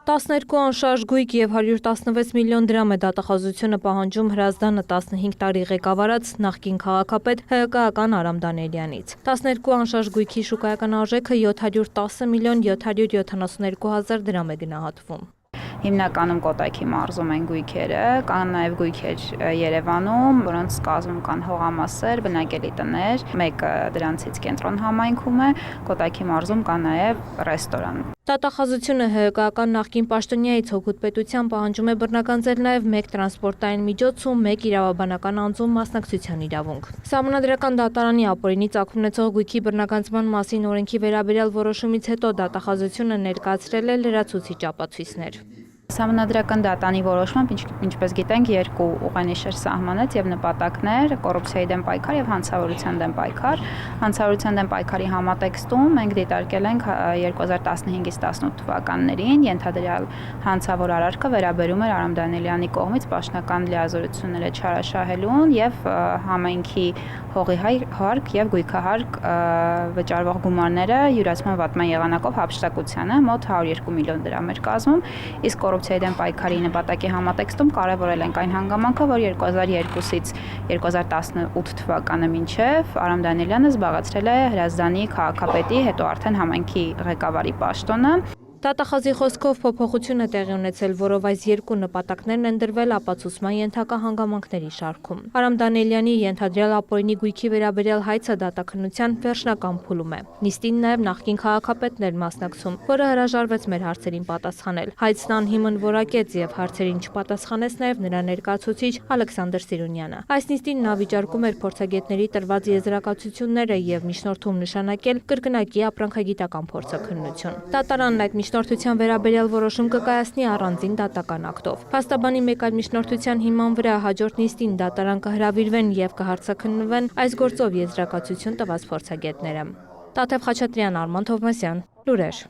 12 անշարժ գույք և 116 միլիոն դրամ է դատախազությունը պահանջում Հրազդանը 15 տարի ղեկավարած նախկին քաղաքապետ ՀԿ-ական Արամ Դանիելյանից։ 12 անշարժ գույքի շուկայական արժեքը 710 միլիոն 772 հազար դրամ է գնահատվում։ Հիմնականում Կոտայքի մարզում են գույքերը, կան նաև գույքեր Երևանում, որոնց կազմում կան հողամասեր, բնակելի տներ, մեկը դրանցից կենտրոն համայնքում է, Կոտայքի մարզում կա նաև ռեստորան։ Դատախազությունը ՀԿ-ական նախկին պաշտոնյայից Հօգուտ պետության պահանջում է բռնագանձել նաև մեկ տրանսպորտային միջոց ու մեկ իրավաբանական անձում մասնակցության իրավունք։ Սահմանադրական դատարանի ապօրինի ծագում ունեցող գույքի բռնագանձման մասին օրենքի վերաբերյալ որոշումից հետո դատախազությունը ներկայացրել է լրացուցիչ ապացույցներ։ Սահմանադրական դատանի որոշմամբ, ինչպես գիտենք, երկու ուղենիշեր սահմանեց եւ նպատակներ՝ կոռուպցիայի դեմ պայքար եւ հանցավորության դեմ պայքար։ Հանցավորության դեմ պայքարի համատեքստում մենք դիտարկել ենք 2015-ից 18 թվականներին ենթադրյալ հանցավոր արարքը վերաբերում էր Արամ Դանիելյանի կողմից պաշտոնական լիազորությունները չարաշահելուն եւ համայնքի հողի հարկ եւ գույքահարկ վճարվող գումարները յուրացման վատման եղանակով հափշտակությանը մոտ 102 միլիոն դրամ էր կազմում, իսկ կոռուպցիայի դեմ պայքարի նպատակի համատեքստում կարևորել ենք այն հանգամանքը, որ 2002-ից 2018 թվականը մինչև Արամ Դանիելյանը զբաղեցրել է Հրազդանի քաղաքապետի, հետո արդեն համայնքի ղեկավարի պաշտոնը։ Դատախազի խոսքով փոփոխություն է տեղի ունեցել, որով այս երկու նպատակներն են դրվել ապացուցման ենթակա հանգամանքների շարքում։ Արամ Դանիելյանի ենթադրյալ ապօրինի գույքի վերաբերյալ հայցը դատաքննության վերջնական փուլում է։ Նիստին նաև նախկին քաղաքապետն էր մասնակցում, որը հրաժարվեց մեր հարցերին պատասխանել։ Հայցն անհիմն որակեց եւ հարցերին չպատասխանեց նաև նրա ներկայացուցիչ Ալեքսանդր Սիրունյանը։ Այս նիստին նա վիճարկում էր փորձագետների տրված եզրակացությունները եւ միջնորդում նշանակել կրկնակի ապրանքագիտական փորձաքննություն։ Դատարանն այդ միջնորդության վերաբերյալ որոշում կկայացնի առանձին դատական ակտով։ Փաստաբանի մեկ այլ միջնորդության հիման վրա հաջորդ նիստին դատարան կհրավիրվեն եւ կհարցաքննվեն այս գործով եզրակացություն տված փորձագետները։ Տաթև Խաչատրյան, Արման Թովմասյան, լուրեր։